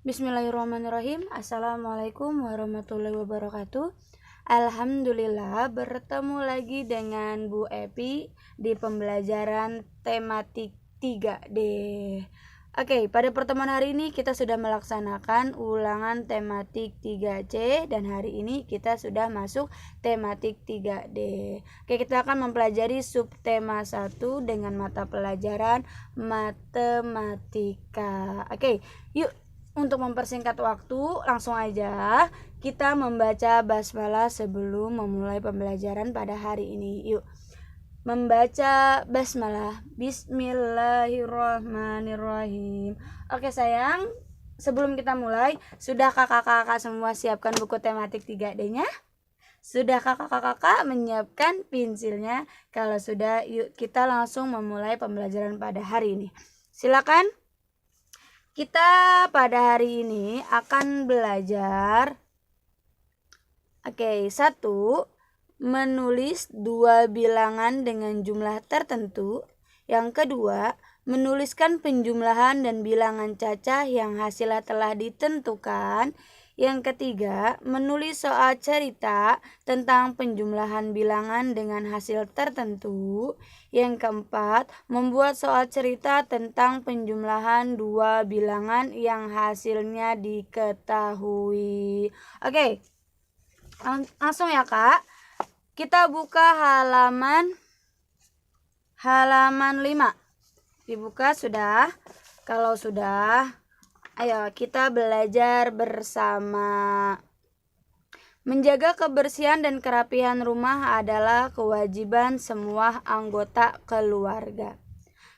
Bismillahirrahmanirrahim. Assalamualaikum warahmatullahi wabarakatuh. Alhamdulillah bertemu lagi dengan Bu Epi di pembelajaran tematik 3D. Oke, pada pertemuan hari ini kita sudah melaksanakan ulangan tematik 3C dan hari ini kita sudah masuk tematik 3D. Oke, kita akan mempelajari subtema 1 dengan mata pelajaran matematika. Oke, yuk. Untuk mempersingkat waktu, langsung aja kita membaca basmalah sebelum memulai pembelajaran pada hari ini. Yuk, membaca basmalah. Bismillahirrahmanirrahim. Oke sayang, sebelum kita mulai, sudah kakak-kakak semua siapkan buku tematik 3D-nya? Sudah kakak-kakak menyiapkan pensilnya? Kalau sudah, yuk kita langsung memulai pembelajaran pada hari ini. Silakan. Kita pada hari ini akan belajar 1. Menulis dua bilangan dengan jumlah tertentu. Yang kedua, menuliskan penjumlahan dan bilangan cacah yang hasilnya telah ditentukan. Yang ketiga, menulis soal cerita tentang penjumlahan bilangan dengan hasil tertentu. Yang keempat, membuat soal cerita tentang penjumlahan dua bilangan yang hasilnya diketahui. Oke, langsung ya Kak. Kita buka halaman 5. Dibuka sudah? Kalau sudah, ayo kita belajar bersama. Menjaga kebersihan dan kerapihan rumah adalah kewajiban semua anggota keluarga.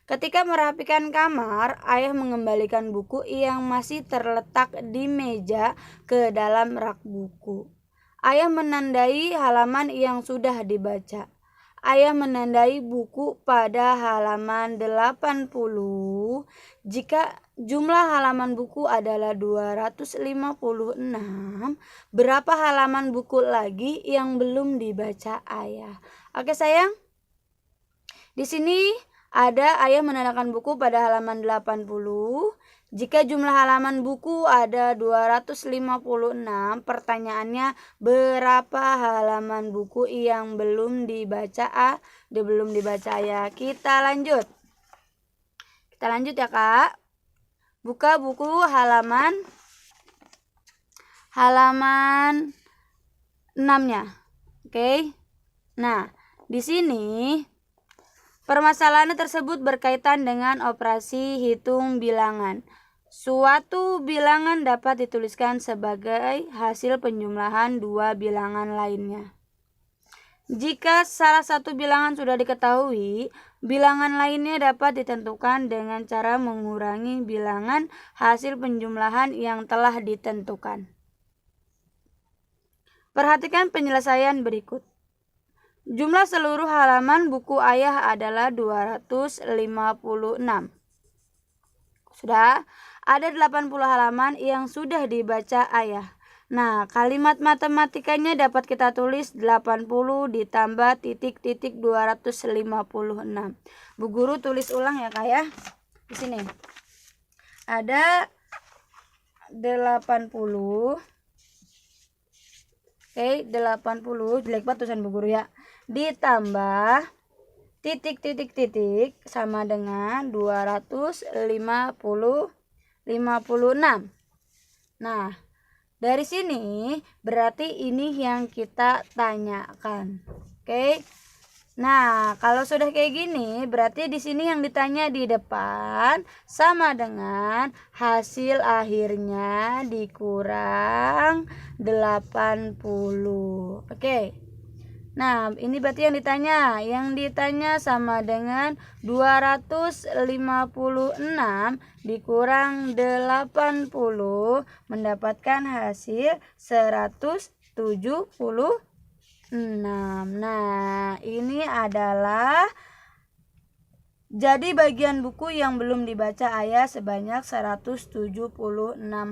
Ketika merapikan kamar, ayah mengembalikan buku yang masih terletak di meja ke dalam rak buku. Ayah menandai halaman yang sudah dibaca. Ayah menandai buku pada halaman 80. Jika jumlah halaman buku adalah 256, berapa halaman buku lagi yang belum dibaca ayah? Oke sayang. Di sini ada ayah menandakan buku pada halaman 80. Jika jumlah halaman buku ada 256, pertanyaannya berapa halaman buku yang belum dibaca ya. Kita lanjut ya Kak. Buka buku halaman 6-nya. Oke. Nah, di sini permasalahan tersebut berkaitan dengan operasi hitung bilangan. Suatu bilangan dapat dituliskan sebagai hasil penjumlahan dua bilangan lainnya. Jika salah satu bilangan sudah diketahui, bilangan lainnya dapat ditentukan dengan cara mengurangi bilangan hasil penjumlahan yang telah ditentukan. Perhatikan penyelesaian berikut. Jumlah seluruh halaman buku ayah adalah 256. Sudah, ada 80 halaman yang sudah dibaca ayah. Nah, kalimat matematikanya dapat kita tulis 80 ditambah titik-titik 256. Bu Guru tulis ulang ya Kak ya. Di sini ada 80. Oke, 80 jelek banget tulisan Bu Guru ya. Ditambah titik-titik-titik sama dengan 256. Nah, dari sini berarti ini yang kita tanyakan. Oke. Nah, kalau sudah kayak gini, berarti di sini yang ditanya di depan sama dengan hasil akhirnya dikurang 80. Oke. Nah, ini berarti yang ditanya. Yang ditanya sama dengan 256 dikurang 80 mendapatkan hasil 176. Nah, ini adalah jadi bagian buku yang belum dibaca ayah sebanyak 176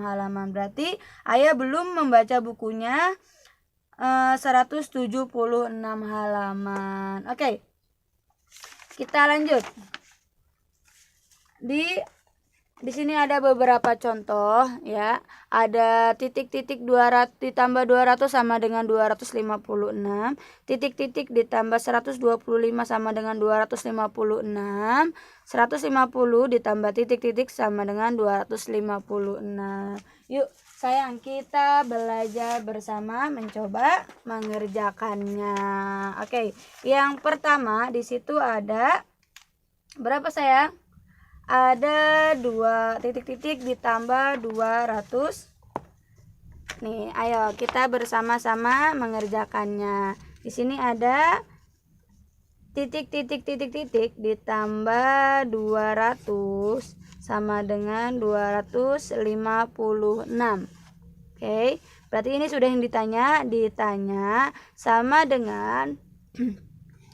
halaman. Berarti ayah belum membaca bukunya 176 halaman. Oke. Kita lanjut. Di Di sini ada beberapa contoh ya. Ada titik-titik 200 ditambah 200 sama dengan 256. Titik-titik ditambah 125 sama dengan 256. 150 ditambah titik-titik sama dengan 256. Yuk, sayang, kita belajar bersama mencoba mengerjakannya. Oke, yang pertama di situ ada berapa sayang? Ada 2 titik-titik ditambah 200. Nih, ayo kita bersama-sama mengerjakannya. Di sini ada titik-titik ditambah 200 sama dengan 256. Oke, berarti ini sudah yang ditanya sama dengan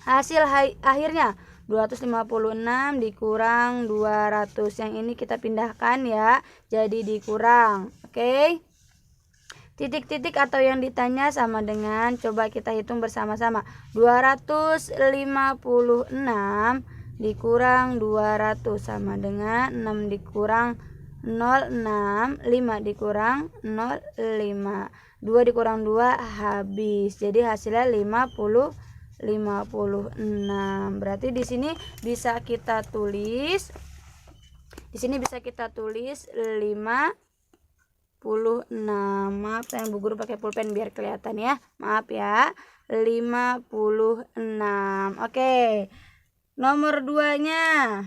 hasil akhirnya 256 dikurang 200. Yang ini kita pindahkan ya, jadi dikurang. Oke. Titik-titik atau yang ditanya sama dengan, coba kita hitung bersama-sama. 256 dikurang 200 sama dengan 6 dikurang 06, 5 dikurang 05. 2 dikurang 2 habis. Jadi hasilnya 56. Berarti di sini bisa kita tulis 56. Maaf, saya Bu Guru pakai pulpen biar kelihatan ya. Maaf ya. 56. Oke. Nomor 2-nya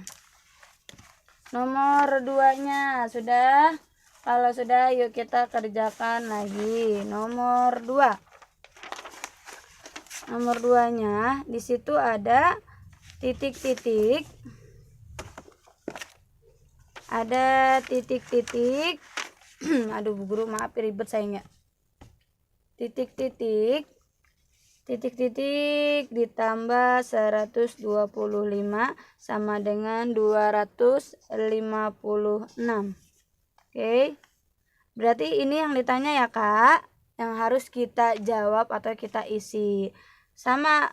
sudah. Kalau sudah, yuk kita kerjakan lagi. Nomor 2-nya di situ ada titik-titik. Ada titik-titik. Aduh Bu Guru, maaf ribet sayangnya. Titik-titik ditambah 125 sama dengan 256. Oke. Berarti ini yang ditanya ya Kak, yang harus kita jawab atau kita isi. Sama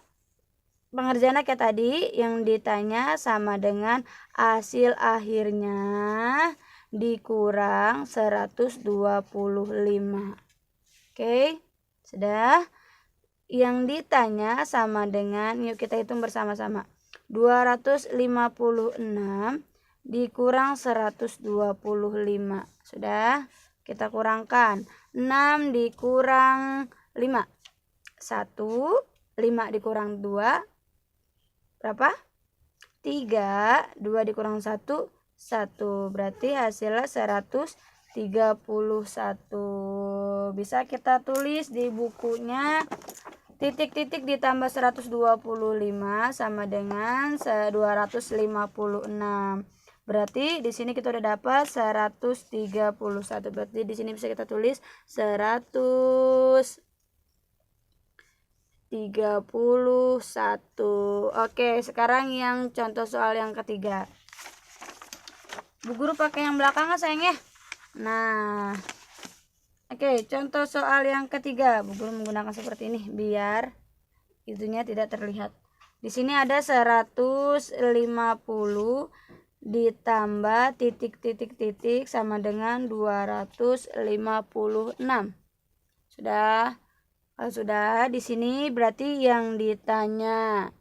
pengerjaannya kayak tadi, yang ditanya sama dengan hasil akhirnya dikurang 125. Oke, sudah. Yang ditanya sama dengan, yuk kita hitung bersama-sama. 256 dikurang 125. Sudah, kita kurangkan. 6 dikurang 5. 1. 5 dikurang 2. Berapa? 3. 2 dikurang 1. 1. Berarti hasilnya 131. Bisa kita tulis di bukunya. Titik-titik ditambah 125 sama dengan 256. Berarti di sini kita udah dapat 131. Berarti di sini bisa kita tulis 131. Oke, sekarang yang contoh soal yang ketiga. Bu Guru pakai yang belakang sayang ya. Nah, oke, contoh soal yang ketiga. Bu Guru menggunakan seperti ini biar itunya tidak terlihat. Di sini ada 150 ditambah titik-titik sama dengan 256. Sudah? Kalau sudah, di sini berarti yang ditanya.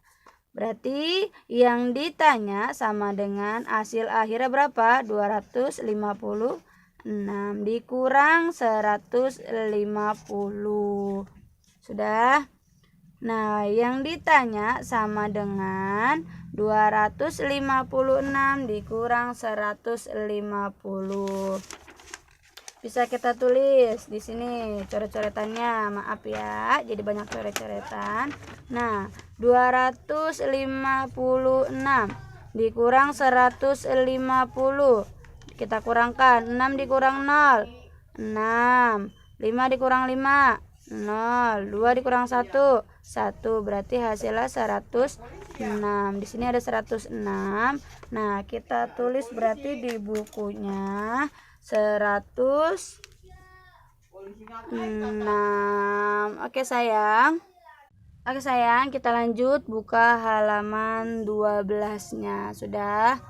Sama dengan hasil akhirnya berapa? 256 dikurang 150. Sudah? Nah, yang ditanya sama dengan 256 dikurang 150. Bisa kita tulis di sini coret-coretannya. Maaf ya, jadi banyak coret-coretan. Nah, 256 dikurang 150. Kita kurangkan. 6 dikurang 0. 6. 5 dikurang 5. 0. 2 dikurang 1. 1. Berarti hasilnya 106. Di sini ada 106. Nah, kita tulis berarti di bukunya 106. Oke sayang, kita lanjut buka halaman 12-nya. Sudah?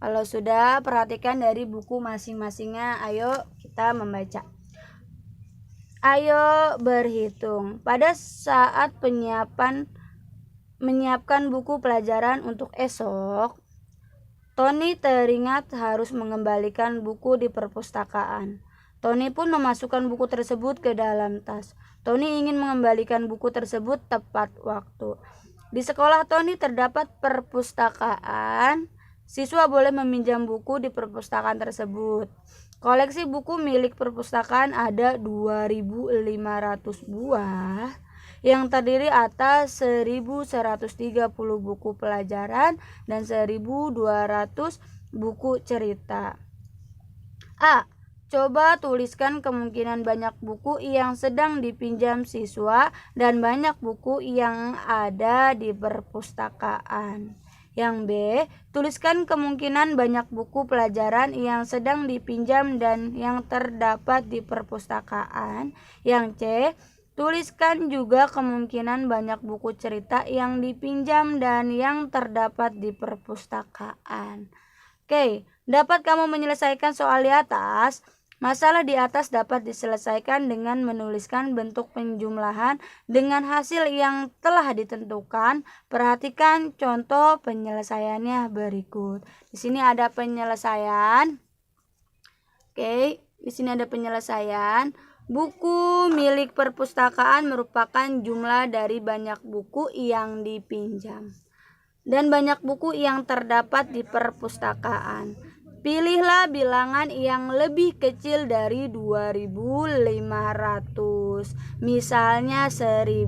Kalau sudah, perhatikan dari buku masing-masingnya. Ayo kita membaca. Ayo berhitung. Pada saat menyiapkan buku pelajaran untuk esok, Tony teringat harus mengembalikan buku di perpustakaan. Tony pun memasukkan buku tersebut ke dalam tas. Tony ingin mengembalikan buku tersebut tepat waktu. Di sekolah Tony terdapat perpustakaan. Siswa boleh meminjam buku di perpustakaan tersebut. Koleksi buku milik perpustakaan ada 2.500 buah yang terdiri atas 1.130 buku pelajaran dan 1.200 buku cerita. A. Coba tuliskan kemungkinan banyak buku yang sedang dipinjam siswa dan banyak buku yang ada di perpustakaan. Yang B, tuliskan kemungkinan banyak buku pelajaran yang sedang dipinjam dan yang terdapat di perpustakaan. Yang C, tuliskan juga kemungkinan banyak buku cerita yang dipinjam dan yang terdapat di perpustakaan. Oke, dapat kamu menyelesaikan soal di atas? Masalah di atas dapat diselesaikan dengan menuliskan bentuk penjumlahan dengan hasil yang telah ditentukan. Perhatikan contoh penyelesaiannya berikut. Di sini ada penyelesaian. Oke, di sini ada penyelesaian. Buku milik perpustakaan merupakan jumlah dari banyak buku yang dipinjam dan banyak buku yang terdapat di perpustakaan. Pilihlah bilangan yang lebih kecil dari 2.500, misalnya 1.000.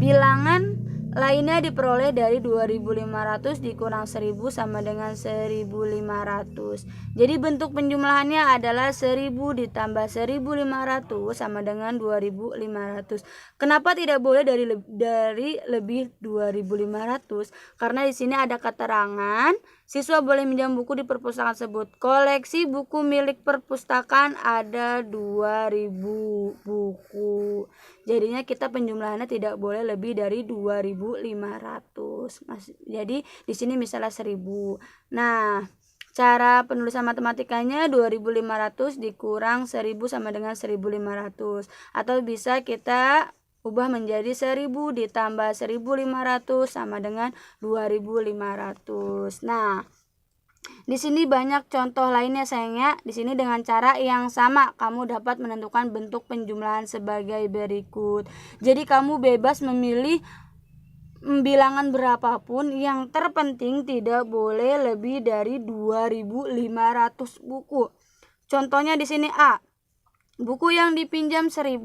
Bilangan lainnya diperoleh dari 2.500 dikurang 1.000 sama dengan 1.500. Jadi bentuk penjumlahannya adalah 1.000 ditambah 1.500 sama dengan 2.500. Kenapa tidak boleh dari lebih 2.500? Karena di sini ada keterangan siswa boleh minjam buku di perpustakaan tersebut. Koleksi buku milik perpustakaan ada 2.000 buku. Jadinya kita penjumlahannya tidak boleh lebih dari 2.500. Jadi di sini misalnya 1.000. Nah, cara penulisan matematikanya 2.500 dikurang 1.000 sama dengan 1.500. Atau bisa kita ubah menjadi 1.000 ditambah 1.500 sama dengan 2.500. Nah, di sini banyak contoh lainnya sayangnya. Di sini dengan cara yang sama kamu dapat menentukan bentuk penjumlahan sebagai berikut. Jadi kamu bebas memilih bilangan berapapun, yang terpenting tidak boleh lebih dari 2.500 buku. Contohnya di sini A. Buku yang dipinjam 1.000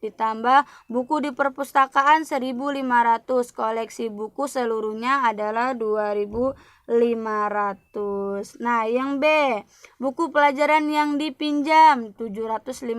ditambah buku di perpustakaan 1.500. Koleksi buku seluruhnya adalah 2.500. Nah, yang B, buku pelajaran yang dipinjam 750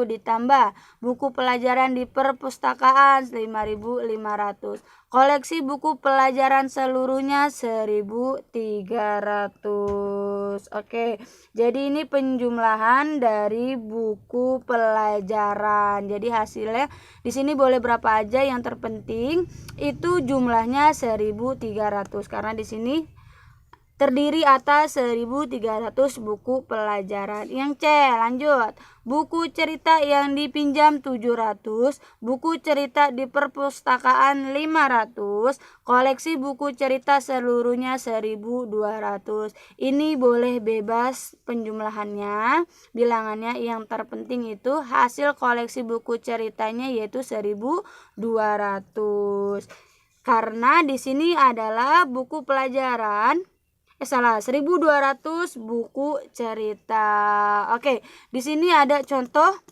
ditambah buku pelajaran di perpustakaan 5.500. Koleksi buku pelajaran seluruhnya 1.300. Oke, jadi ini penjumlahan dari buku pelajaran. Jadi hasilnya di sini boleh berapa aja, yang terpenting itu jumlahnya 1.300 karena di sini terdiri atas 1.300 buku pelajaran. Yang C, lanjut. Buku cerita yang dipinjam 700, buku cerita di perpustakaan 500, koleksi buku cerita seluruhnya 1.200. Ini boleh bebas penjumlahannya, bilangannya, yang terpenting itu hasil koleksi buku ceritanya yaitu 1.200. Karena di sini adalah buku pelajaran 1.200 buku cerita. Oke, di sini ada contoh.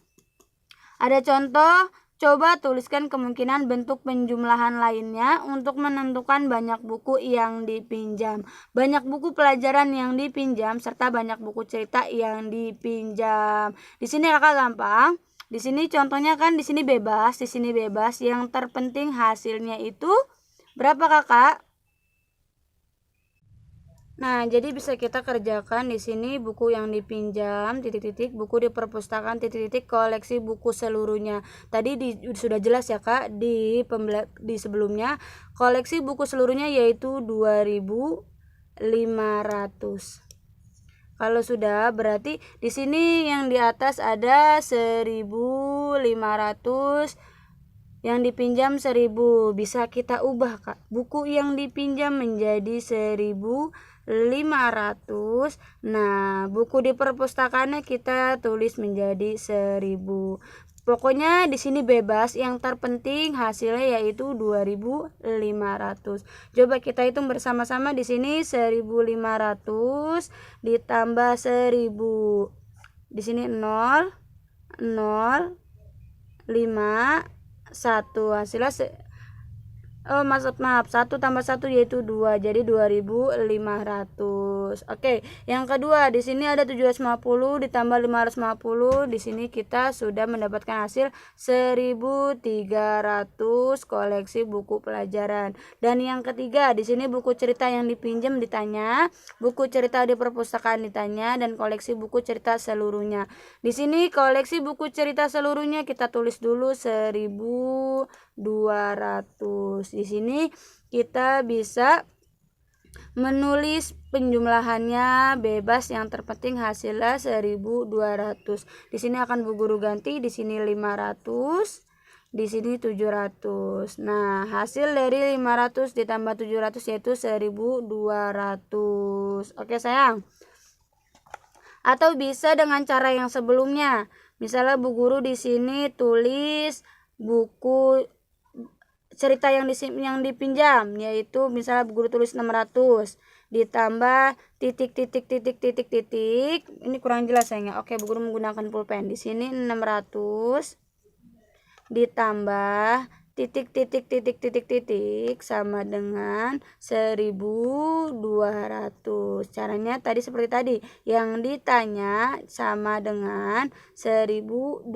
Coba tuliskan kemungkinan bentuk penjumlahan lainnya untuk menentukan banyak buku yang dipinjam, banyak buku pelajaran yang dipinjam, serta banyak buku cerita yang dipinjam. Di sini kakak gampang. Di sini contohnya kan di sini bebas, di sini bebas. Yang terpenting hasilnya itu berapa kakak? Nah, jadi bisa kita kerjakan di sini buku yang dipinjam buku di perpustakaan koleksi buku seluruhnya. Tadi sudah jelas ya Kak di sebelumnya. Koleksi buku seluruhnya yaitu 2.500. Kalau sudah, berarti di sini yang di atas ada 1.500, yang dipinjam 1.000. Bisa kita ubah, Kak. Buku yang dipinjam menjadi 1.500. Nah, buku di perpustakaannya kita tulis menjadi 1.000. Pokoknya di sini bebas, yang terpenting hasilnya yaitu 2.500. Coba kita hitung bersama-sama. Di sini 1.500 ditambah 1.000. Di sini 0 0 5 1, hasilnya maaf 1 tambah 1 yaitu 2, jadi 2.500. Oke, yang kedua di sini ada 750 ditambah 550. Di sini kita sudah mendapatkan hasil 1.300 koleksi buku pelajaran. Dan yang ketiga di sini buku cerita yang dipinjam ditanya, buku cerita di perpustakaan ditanya, dan koleksi buku cerita seluruhnya. Di sini koleksi buku cerita seluruhnya kita tulis dulu 1.200. Di sini kita bisa menulis penjumlahannya bebas, yang terpenting hasilnya 1.200. Di sini akan Bu Guru ganti, di sini 500, di sini 700. Nah, hasil dari 500 ditambah 700 yaitu 1.200. Oke, sayang. Atau bisa dengan cara yang sebelumnya. Misalnya Bu Guru di sini tulis buku cerita yang dipinjam, yaitu misalnya Bu Guru tulis 600 ditambah titik. Ini kurang jelas sayangnya. Oke, Bu Guru menggunakan pulpen. Di sini 600 ditambah titik sama dengan 1.200. Caranya tadi seperti tadi, yang ditanya sama dengan 1.200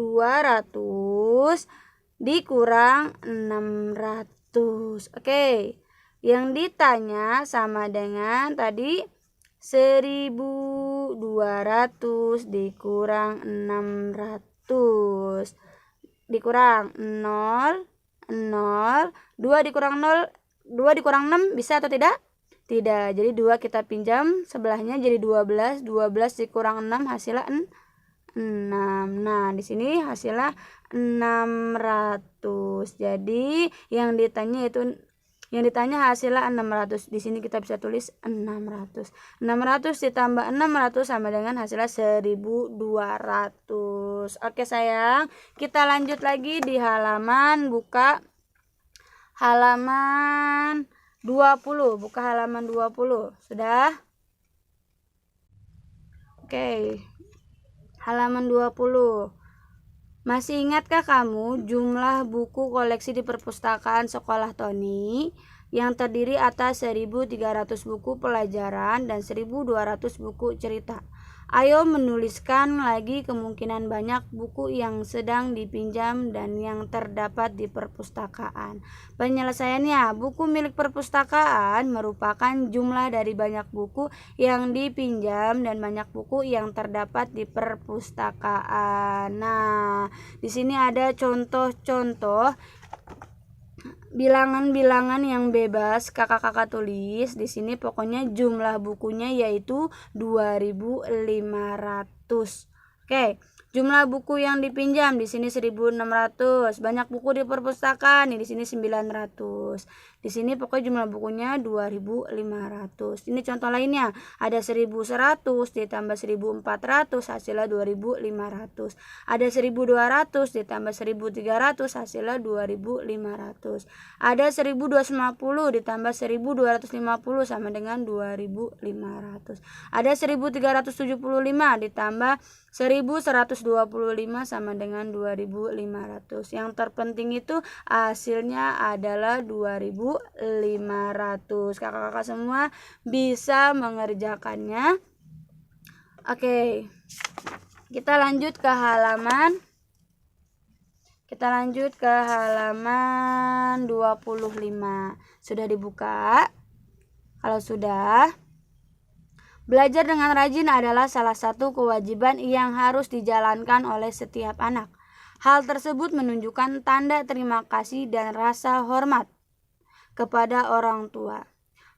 dikurang 600. Oke, yang ditanya sama dengan tadi 1.200 dikurang 600, dikurang 0 0, 2 dikurang 0, 2 dikurang 6 bisa atau tidak? Tidak. Jadi 2 kita pinjam sebelahnya jadi 12, 12 dikurang 6 hasilnya 6. Nah, di sini hasilnya 600. Jadi yang ditanya hasilnya 600. Di sini kita bisa tulis 600. 600 ditambah 600 sama dengan hasilnya 1.200. Oke, sayang. Kita lanjut lagi di halaman, buka halaman 20. Buka halaman 20. Sudah? Oke. Halaman 20. Masih ingatkah kamu jumlah buku koleksi di perpustakaan sekolah Tony yang terdiri atas 1.300 buku pelajaran dan 1.200 buku cerita? Ayo menuliskan lagi kemungkinan banyak buku yang sedang dipinjam dan yang terdapat di perpustakaan. Penyelesaiannya, buku milik perpustakaan merupakan jumlah dari banyak buku yang dipinjam dan banyak buku yang terdapat di perpustakaan. Nah, di sini ada contoh-contoh bilangan-bilangan yang bebas kakak-kakak tulis. Di sini pokoknya jumlah bukunya yaitu 2.500. Oke, jumlah buku yang dipinjam di sini 1.600. Banyak buku di perpustakaan di sini 900. Di sini pokoknya jumlah bukunya 2.500. Ini contoh lainnya, ada 1.100 ditambah 1.400 hasilnya 2.500. Ada 1.200 ditambah 1.300 hasilnya 2.500. Ada 1.250 ditambah 1.250 sama dengan 2.500. Ada 1.375 ditambah 1.125 sama dengan 2.500. Yang terpenting itu hasilnya adalah 2.500. Kakak-kakak semua bisa mengerjakannya. Oke, kita lanjut ke halaman 25. Sudah dibuka? Kalau sudah, belajar dengan rajin adalah salah satu kewajiban yang harus dijalankan oleh setiap anak. Hal tersebut menunjukkan tanda terima kasih dan rasa hormat kepada orang tua.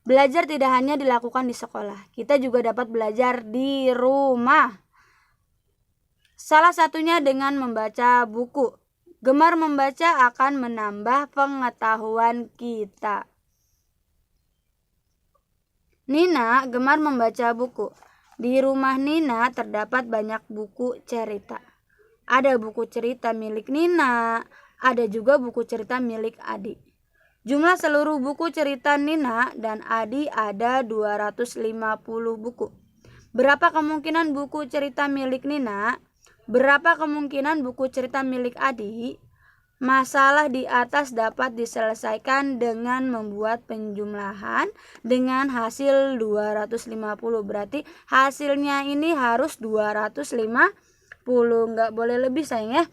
Belajar tidak hanya dilakukan di sekolah, kita juga dapat belajar di rumah. Salah satunya dengan membaca buku. Gemar membaca akan menambah pengetahuan kita. Nina gemar membaca buku. Di rumah Nina terdapat banyak buku cerita. Ada buku cerita milik Nina, ada juga buku cerita milik Adi. Jumlah seluruh buku cerita Nina dan Adi ada 250 buku. Berapa kemungkinan buku cerita milik Nina? Berapa kemungkinan buku cerita milik Adi? Masalah di atas dapat diselesaikan dengan membuat penjumlahan dengan hasil 250. Berarti hasilnya ini harus 250, nggak boleh lebih sayang ya.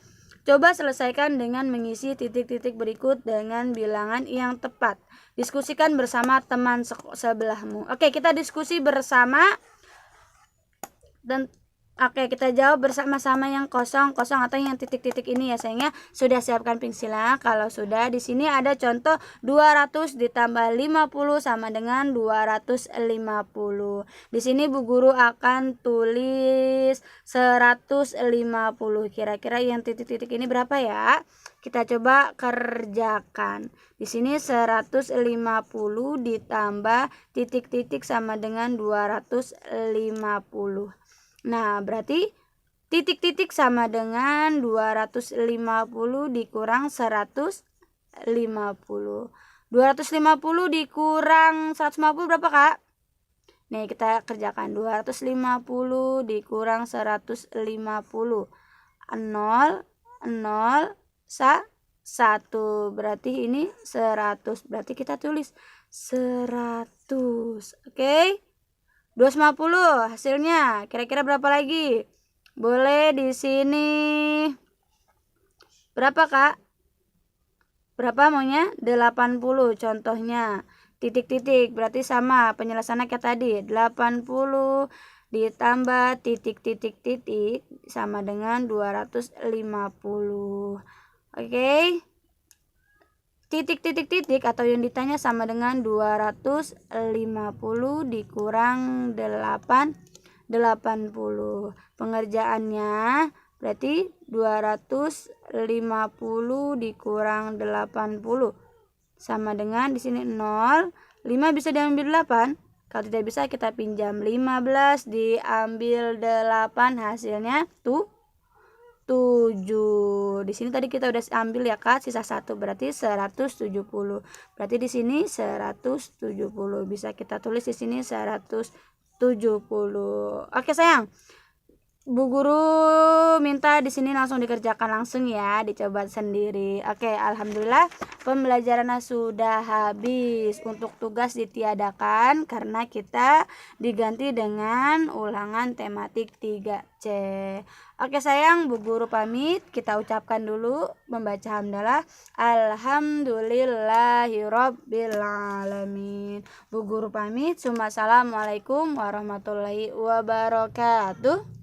Coba selesaikan dengan mengisi titik-titik berikut dengan bilangan yang tepat. Diskusikan bersama teman sebelahmu. Oke, kita diskusi bersama. Dan oke, kita jawab bersama-sama yang kosong atau yang titik-titik ini ya sayangnya. Sudah siapkan pensilnya? Kalau sudah, di sini ada contoh 200 ditambah 50 sama dengan 250. Di sini Bu Guru akan tulis 150. Kira-kira yang titik-titik ini berapa ya? Kita coba kerjakan. Di sini 150 ditambah titik-titik sama dengan 250. Nah, berarti titik-titik sama dengan 250 dikurang 150. 250 dikurang 150 berapa, Kak? Nih, kita kerjakan. 250 dikurang 150. 0, 0, 1. Berarti ini 100. Berarti kita tulis 100. Oke? 250 hasilnya. Kira-kira berapa lagi? Boleh di sini. Berapa, Kak? Berapa maunya? 80 contohnya. Titik-titik berarti sama penyelesaiannya kayak tadi. 80 ditambah titik-titik-titik sama dengan 250. Oke? Titik-titik-titik atau yang ditanya sama dengan 250 dikurang 80. Pengerjaannya berarti 250 dikurang 80 sama dengan di sini 0. 5 bisa diambil 8. Kalau tidak bisa kita pinjam 15 diambil 8, hasilnya 7. Di sini tadi kita udah ambil ya, Kak, sisa 1 berarti 170. Berarti di sini 170. Bisa kita tulis di sini 170. Oke, sayang. Bu Guru minta di sini langsung dikerjakan langsung ya, dicoba sendiri. Oke, alhamdulillah pembelajarannya sudah habis. Untuk tugas ditiadakan karena kita diganti dengan ulangan tematik 3C. Oke sayang, Bu Guru pamit. Kita ucapkan dulu membaca hamdalah. Alhamdulillahirabbil alamin. Bu Guru pamit. Assalamualaikum warahmatullahi wabarakatuh.